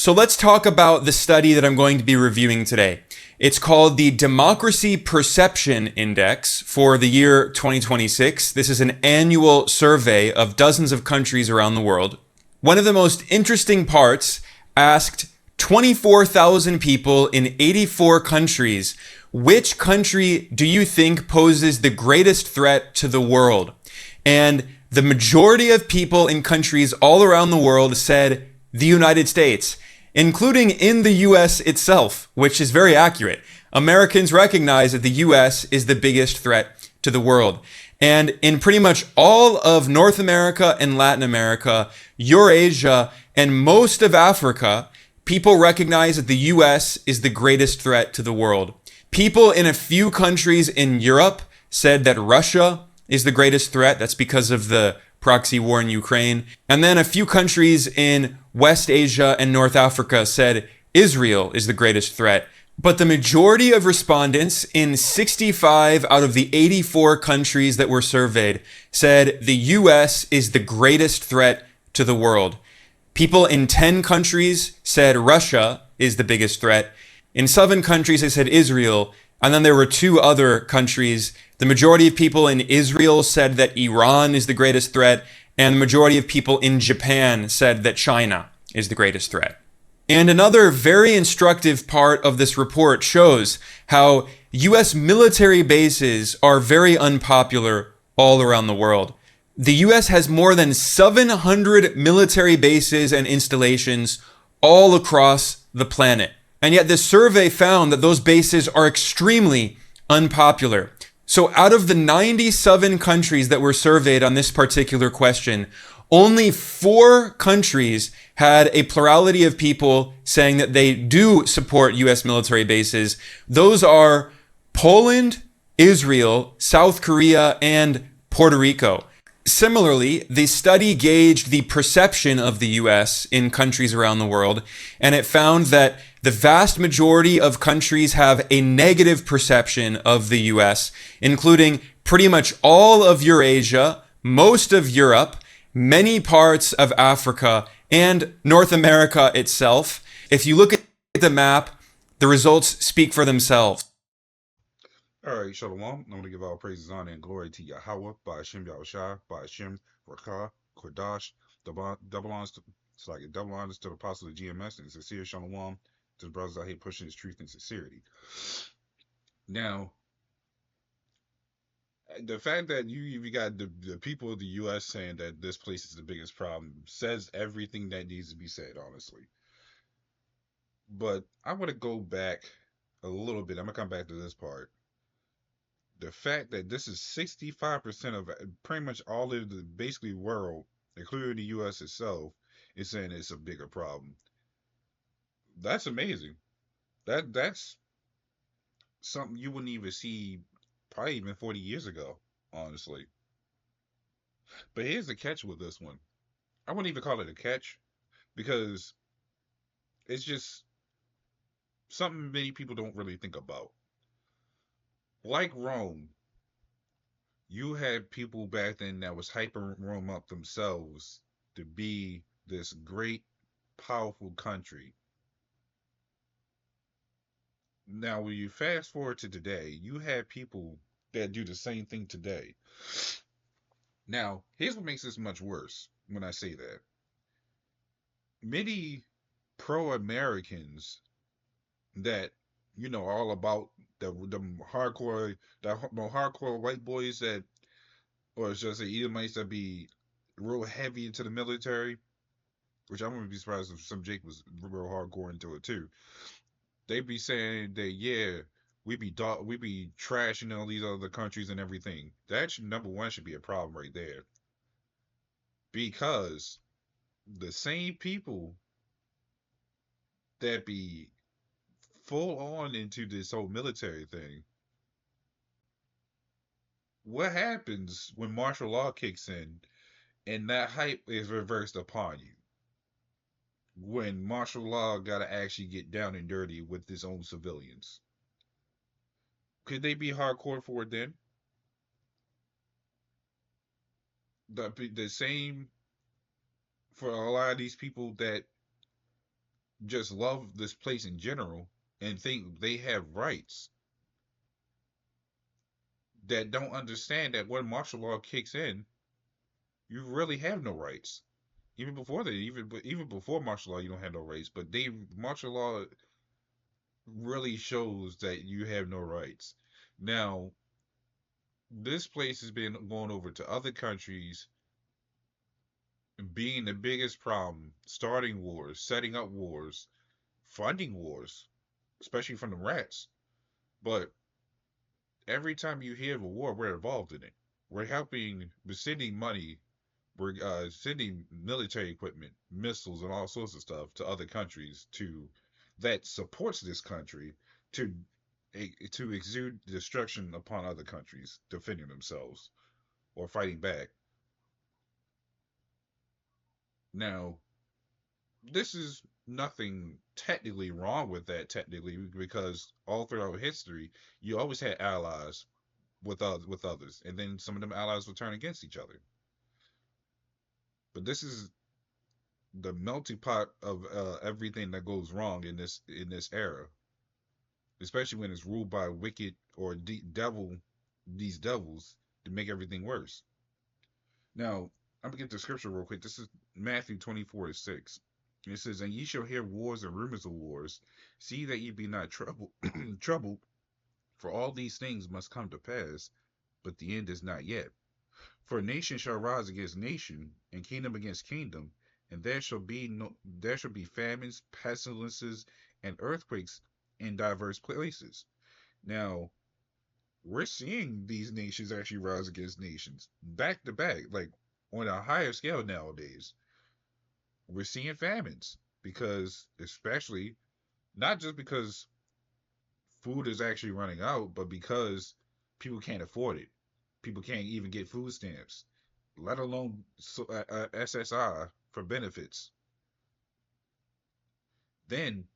So let's talk about the study that I'm going to be reviewing today. It's called the Democracy Perception Index for the year 2026. This is an annual survey of dozens of countries around the world. One of the most interesting parts asked 24,000 people in 84 countries, which country do you think poses the greatest threat to the world? And the majority of people in countries all around the world said the United States, including in the US itself, which is very accurate. Americans recognize that the US is the biggest threat to the world. And in pretty much all of North America and Latin America, Eurasia, and most of Africa, people recognize that the US is the greatest threat to the world. People in a few countries in Europe said that Russia is the greatest threat. That's because of the proxy war in Ukraine. And then a few countries in West Asia and North Africa said Israel is the greatest threat. But the majority of respondents in 65 out of the 84 countries that were surveyed said the US is the greatest threat to the world. People in 10 countries said Russia is the biggest threat. In 7 countries, they said Israel. And then there were 2 other countries. The majority of people in Israel said that Iran is the greatest threat, and the majority of people in Japan said that China is the greatest threat. And another very instructive part of this report shows how US military bases are very unpopular all around the world. The US has more than 700 military bases and installations all across the planet. And yet this survey found that those bases are extremely unpopular. So out of the 97 countries that were surveyed on this particular question, only 4 countries had a plurality of people saying that they do support US military bases. Those are Poland, Israel, South Korea, and Puerto Rico. Similarly, the study gauged the perception of the US in countries around the world, and it found that the vast majority of countries have a negative perception of the US, including pretty much all of Eurasia, most of Europe, many parts of Africa, and North America itself. If you look at the map, the results speak for themselves. All right, Shalom. I'm going to give all praises, honor, and glory to Yahweh, by Hashem Yahushai, by Hashem Rakah, Kodash, double honors to, it's like double honors to the apostle of GMS, and sincere Shalom to the brothers out here pushing his truth and sincerity. Now, the fact that you got the people of the U.S. saying that this place is the biggest problem says everything that needs to be said, honestly. But I want to go back a little bit. I'm going to come back to this part. The fact that this is 65% of pretty much all of the basically world, including the US itself, is saying it's a bigger problem. That's amazing. That's something you wouldn't even see probably even 40 years ago, honestly. But here's the catch with this one. I wouldn't even call it a catch because it's just something many people don't really think about. Like Rome, you had people back then that was hyping Rome up themselves to be this great, powerful country. Now, when you fast forward to today, you have people that do the same thing today. Now, here's what makes this much worse when I say that. Many pro-Americans that, all about the hardcore white boys that, or should I say Edomites that be real heavy into the military, which I wouldn't be surprised if some Jake was real hardcore into it too. They be saying that yeah, we be trashing all these other countries and everything. That should, number one, should be a problem right there, because the same people that be full on into this whole military thing, what happens when martial law kicks in and that hype is reversed upon you? When martial law gotta actually get down and dirty with its own civilians. Could they be hardcore for it then? The same for a lot of these people that just love this place in general and think they have rights that don't understand that when martial law kicks in, you really have no rights. Even before that, even before martial law, you don't have no rights. But they martial law really shows that you have no rights. Now, this place has been going over to other countries, being the biggest problem, starting wars, setting up wars, funding wars, especially from the rats. But every time you hear of a war, we're involved in it. We're helping, we're sending money, we're sending military equipment, missiles, and all sorts of stuff to other countries to that supports this country to to exude destruction upon other countries defending themselves or fighting back. Now, this is nothing technically wrong with that technically because all throughout history you always had allies with others, and then some of them allies would turn against each other. But this is the melting pot of everything that goes wrong in this era, especially when it's ruled by wicked or these devils to make everything worse. Now, I'm gonna get the scripture real quick. This is Matthew 24:6. It says, "And ye shall hear wars and rumors of wars. See that ye be not troubled, troubled, for all these things must come to pass, but the end is not yet. For nation shall rise against nation, and kingdom against kingdom, and there shall be famines, pestilences, and earthquakes in diverse places." Now, we're seeing these nations actually rise against nations back to back, like on a higher scale nowadays. We're seeing famines because, especially, not just because food is actually running out, but because people can't afford it. People can't even get food stamps, let alone SSI for benefits. Then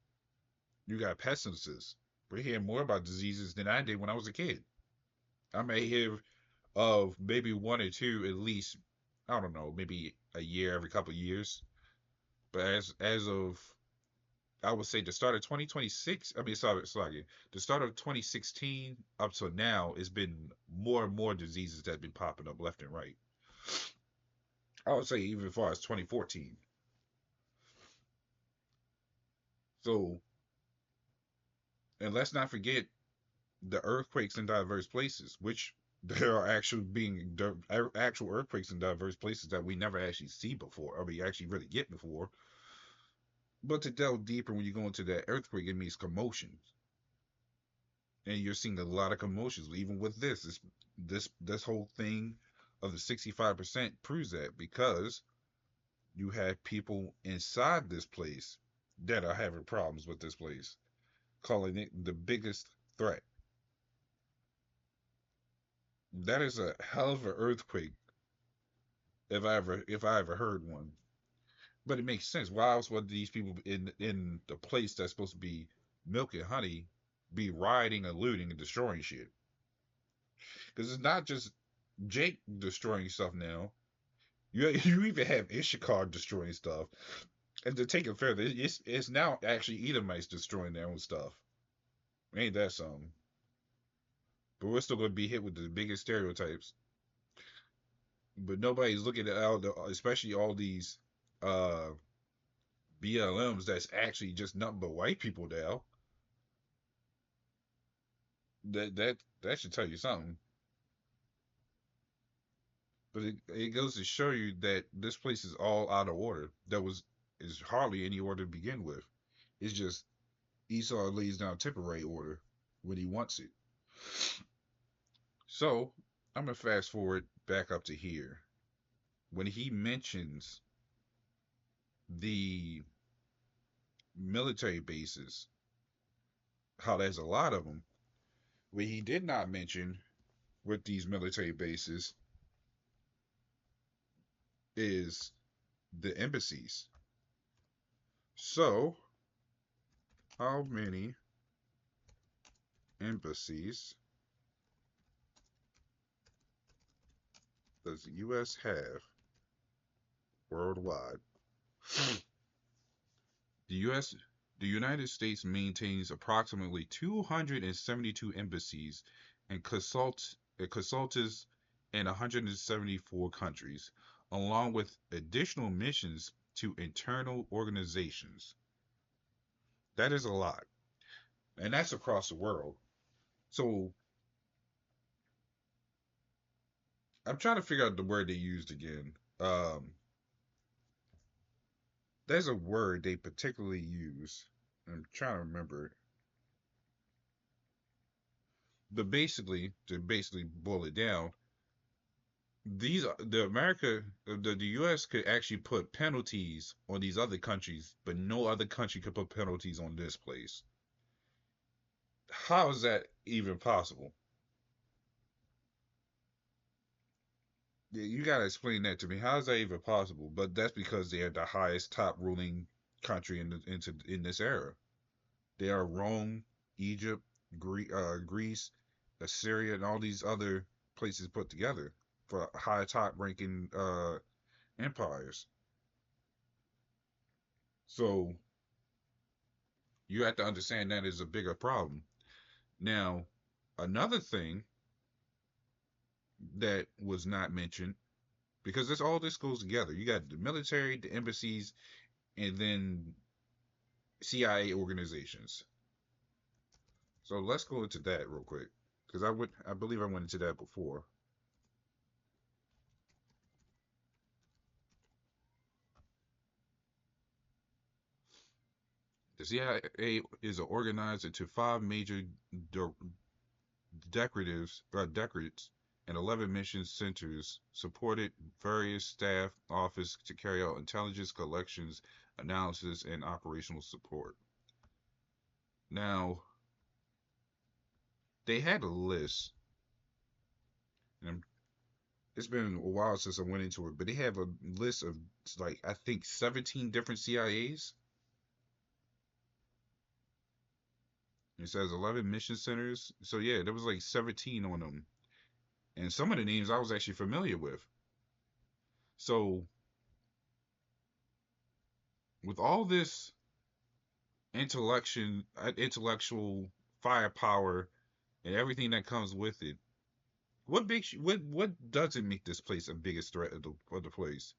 you got pestilences. We're hearing more about diseases than I did when I was a kid. I may hear of maybe one or two at least. I don't know, maybe a year every couple of years. But as of I would say the start of 2026. I mean, sorry, the start of 2016 up till now, it's been more and more diseases that have been popping up left and right. I would say even as far as 2014. So, and let's not forget the earthquakes in diverse places, which there are actual earthquakes in diverse places that we never actually see before, or we actually really get before. But to delve deeper, when you go into that earthquake, it means commotion, and you're seeing a lot of commotions. Even with this whole thing of the 65% proves that because you have people inside this place that are having problems with this place, calling it the biggest threat. That is a hell of an earthquake if I ever heard one. But it makes sense. Why else would these people in the place that's supposed to be milk and honey be rioting and looting and destroying shit? Because it's not just Jake destroying stuff now. You even have Ishikar destroying stuff. And to take it further, it's now actually Edomites destroying their own stuff. Ain't that something? But we're still going to be hit with the biggest stereotypes. But nobody's looking at especially all these uh, BLMs that's actually just nothing but white people now. That should tell you something. But it goes to show you that this place is all out of order. Is hardly any order to begin with. It's just Esau lays down temporary order when he wants it. So I'm gonna fast forward back up to here. When he mentions the military bases, how there's a lot of them, what he did not mention with these military bases is the embassies. So, how many embassies does the U.S. have worldwide? The U.S. The United States maintains approximately 272 embassies and consultants in 174 countries, along with additional missions to internal organizations. That is a lot, and that's across the world. So I'm trying to figure out the word they used again. Um, there's a word they particularly use. I'm trying to remember. But basically, to basically boil it down, the U.S. could actually put penalties on these other countries, but no other country could put penalties on this place. How is that even possible? You gotta explain that to me. How is that even possible? But that's because they are the highest top ruling country in this era. They are Rome, Egypt, Greece, Assyria, and all these other places put together for high top ranking empires. So you have to understand that is a bigger problem. Now, another thing that was not mentioned, because this goes together. You got the military, the embassies, and then CIA organizations. So let's go into that real quick, because I believe I went into that before. The CIA is organized into five major de- decorates and 11 mission centers, supported various staff office to carry out intelligence collections, analysis, and operational support. Now, they had a list, and it's been a while since I went into it, but they have a list of like I think 17 different CIAs. It says 11 mission centers. So yeah, there was like 17 on them. And some of the names I was actually familiar with. So with all this intellectual firepower and everything that comes with it, what doesn't make this place a biggest threat of the place?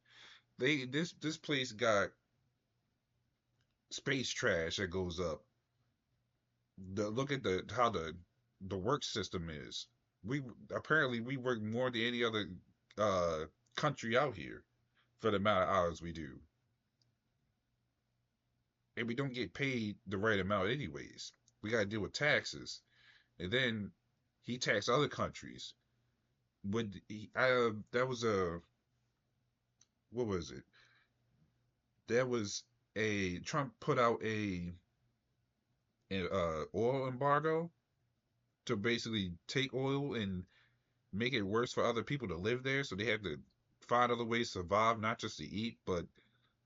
This place got space trash that goes up. Look at the how the work system is. We apparently we work more than any other uh country out here for the amount of hours we do, and we don't get paid the right amount anyways. We got to deal with taxes, and then he taxed other countries. That was a what was it? That was a Trump put out a oil embargo to basically take oil and make it worse for other people to live there, so they have to find other ways to survive, not just to eat, but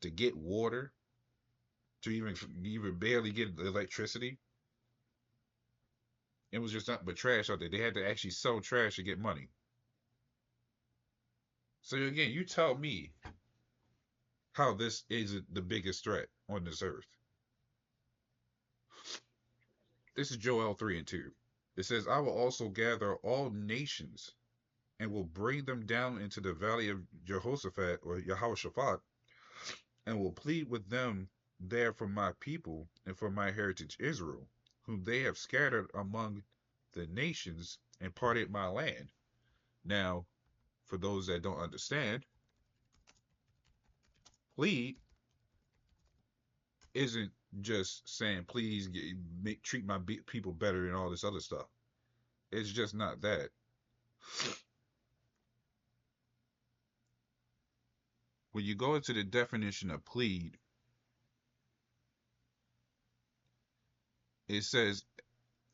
to get water, to even barely get electricity. It was just nothing but trash out there. They had to actually sell trash to get money. So again, you tell me how this isn't the biggest threat on this earth. This is Joel 3 and 2. It says, I will also gather all nations and will bring them down into the valley of Jehoshaphat or Yahawashi and will plead with them there for my people and for my heritage Israel, whom they have scattered among the nations and parted my land. Now, for those that don't understand, plead isn't just saying please treat my people better and all this other stuff. It's just not that. When you go into the definition of plead, it says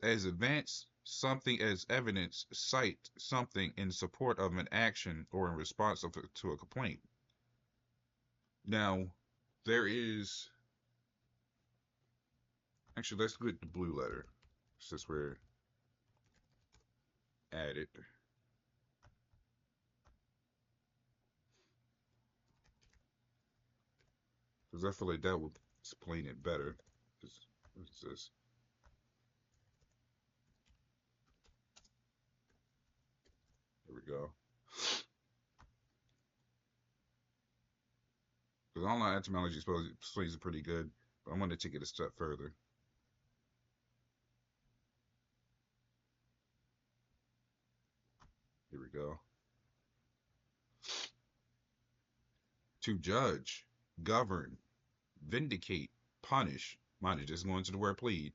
as advance something as evidence, cite something in support of an action or in response to a complaint. Now, there is actually let's get the blue letter since we're at it. Because I feel like that would explain it better. What is this? Here we go. Because online etymology plays it pretty good, but I'm going to take it a step further. Here we go. To judge, govern, vindicate, punish. Mine is just going to the word plead.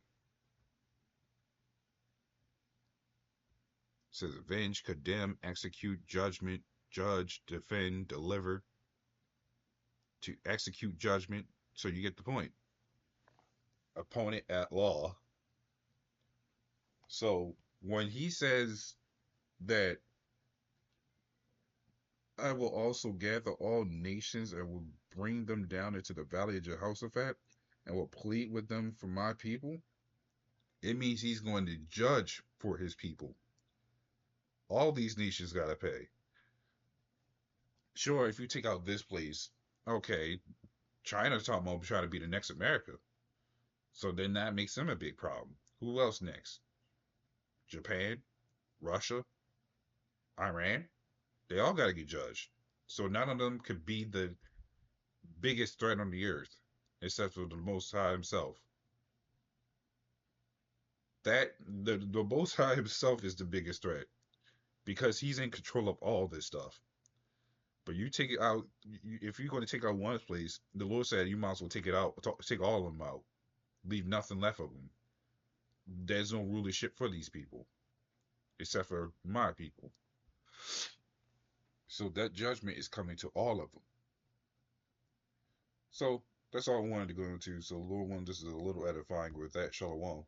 It says avenge, condemn, execute, judgment, judge, defend, deliver. To execute judgment. So you get the point. Opponent at law. So when he says that I will also gather all nations and will bring them down into the valley of Jehoshaphat and will plead with them for my people, it means he's going to judge for his people. All these nations got to pay. Sure, if you take out this place, okay, China's talking about trying to be the next America. So then that makes them a big problem. Who else next? Japan, Russia, Iran? They all got to get judged. So none of them could be the biggest threat on the earth, except for the Most High himself. That the Most High himself is the biggest threat because he's in control of all this stuff. But you take it out, if you're going to take out one place, the Lord said you might as well take it out, take all of them out, leave nothing left of them. There's no rulership for these people, except for my people. So that judgment is coming to all of them. So that's all I wanted to go into. So, Lord, one, this is a little edifying with that. Shalom.